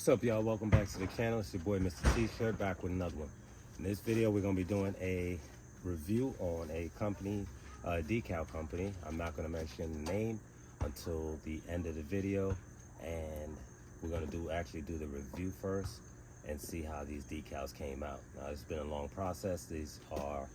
What's up, y'all? Welcome back to the channel. It's your boy Mr. T-Shirt, back with another one. In this video we're going to be doing a review on a company, decal company. I'm not going to mention the name until the end of the video, and we're going to actually do the review first and see how these decals came out. Now, it's been a long process. These are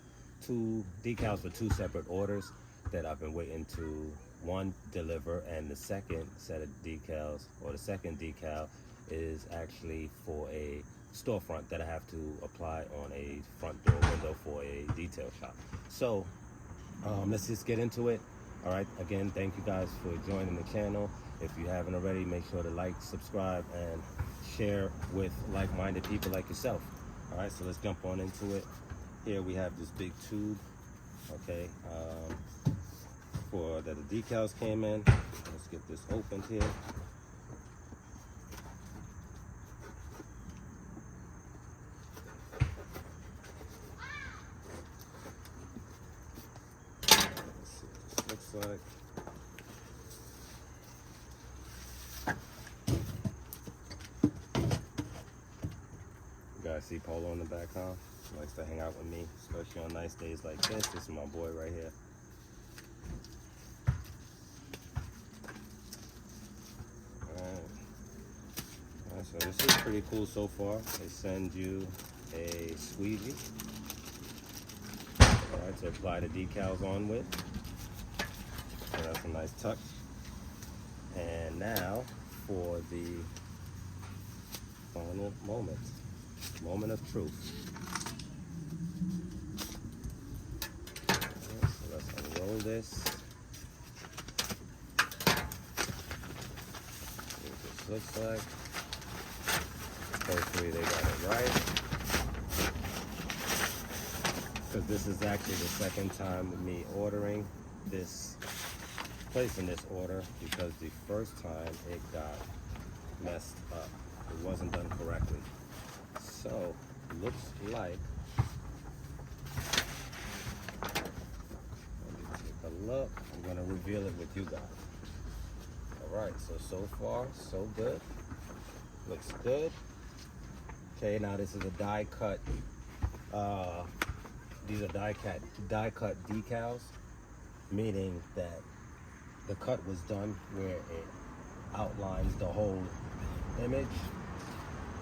two decals for two separate orders that I've been waiting to one deliver, and the second set of decals, or the second decal, is actually for a storefront that I have to apply on a front door window for a detail shop. So let's just get into it. All right, again, thank you guys for joining the channel. If you haven't already, make sure to like, subscribe, and share with like-minded people like yourself. All right, so let's jump on into it. Here we have this big tube, okay, for that the decals came in. Let's get this opened here. Let's see what this looks like. You guys see Polo in the back, huh? He likes to hang out with me, especially on nice days like this. This is my boy right here. Alright, so this is pretty cool so far. They send you a squeegee, alright, to apply the decals on with. So that's a nice touch. And now for the final moment of truth. Alright, so let's unroll this. See what this looks like. Hopefully they got it right, because this is actually the second time with me ordering this, placing this order, because the first time it got messed up. It wasn't done correctly. So looks like, let me take a look. I'm gonna reveal it with you guys. All right, so far so good. Looks good. Okay, now this is a die cut. These are die cut decals, meaning that the cut was done where it outlines the whole image.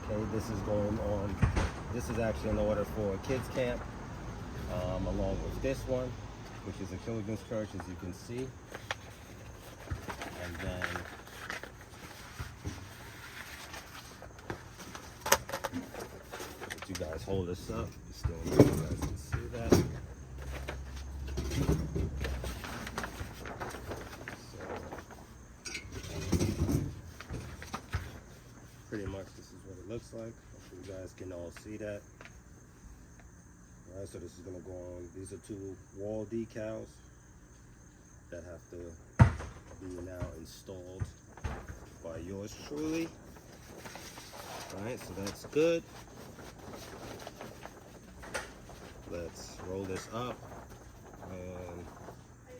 Okay, this is going on. This is actually an order for a kids camp, along with this one, which is a children's church, as you can see. And then you guys hold this up. Still, you guys can see that. So, pretty much this is what it looks like. Hopefully you guys can all see that. All right, so this is gonna go on. These are two wall decals that have to be now installed by yours truly. All right, so that's good. Let's roll this up and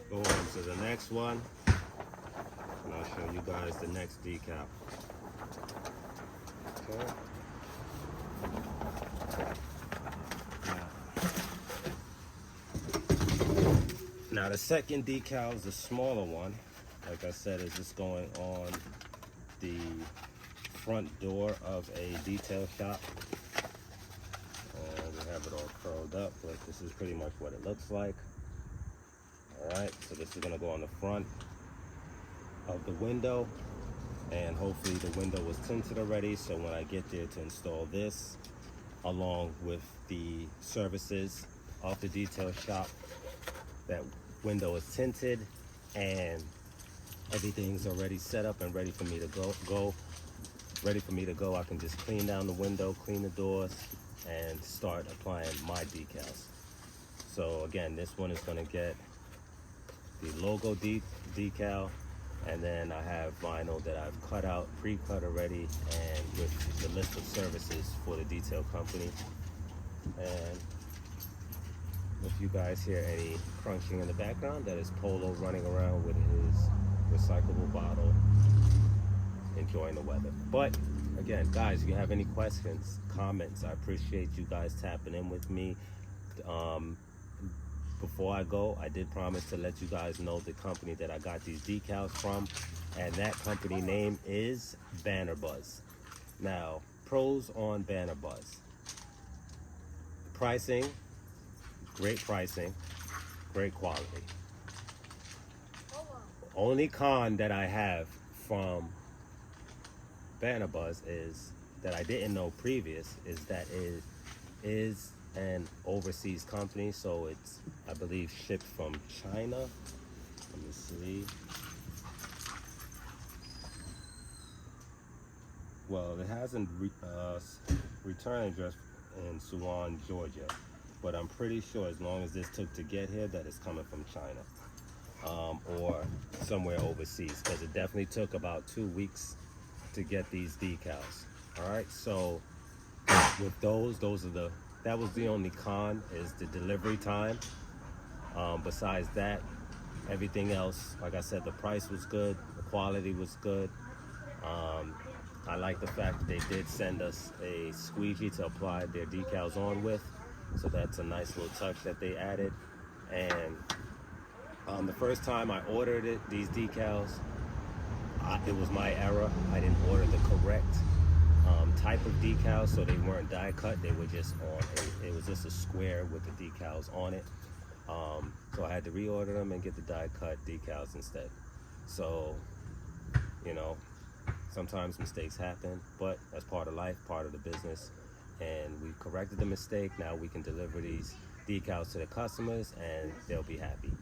go on to the next one, and I'll show you guys the next decal. Okay. Now the second decal is the smaller one. Like I said, is just going on the front door of a detail shop. We have it all curled up, but this is pretty much what it looks like. Alright, so this is going to go on the front of the window, and hopefully the window was tinted already, so when I get there to install this, along with the services of the detail shop, that window is tinted and everything's already set up and ready for me to go. I can just clean down the window, clean the doors, and start applying my decals. So again, this one is going to get the logo decal, and then I have vinyl that I've cut out, pre-cut already, and with the list of services for the detail company. And if you guys hear any crunching in the background, that is Polo running around with his recyclable bottle, enjoying the weather. But again, guys, if you have any questions, comments, I appreciate you guys tapping in with me. Um, Before I go, I did promise to let you guys know the company that I got these decals from, and that company name is BannerBuzz. Now, pros on BannerBuzz. Pricing, great pricing, great quality. Only con that I have from BannerBuzz is that I didn't know previous is that it is an overseas company, so it's, I believe, shipped from China. Let me see. Well, it has a return address in Suwan, Georgia, but I'm pretty sure as long as this took to get here that it's coming from China, or somewhere overseas, because it definitely took about 2 weeks to get these decals. All right, so with those are that was the only con, is the delivery time. Besides that, everything else, like I said, the price was good, the quality was good. I like the fact that they did send us a squeegee to apply their decals on with, so that's a nice little touch that they added. And the first time I ordered these decals, it was my error. I didn't order the correct type of decals, so they weren't die cut. They were just on it was just a square with the decals on it. So I had to reorder them and get the die cut decals instead. So, you know, sometimes mistakes happen, but that's part of life, part of the business, and we corrected the mistake. Now we can deliver these decals to the customers and they'll be happy.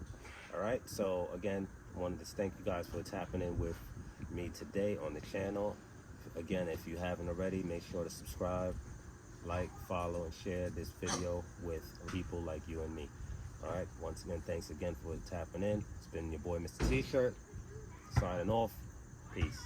All right, so again, wanted to thank you guys for tapping in with me today on the channel. Again, if you haven't already, make sure to subscribe, like, follow, and share this video with people like you and me. All right, once again, thanks again for tapping in. It's been your boy, Mr. T-Shirt, signing off. Peace.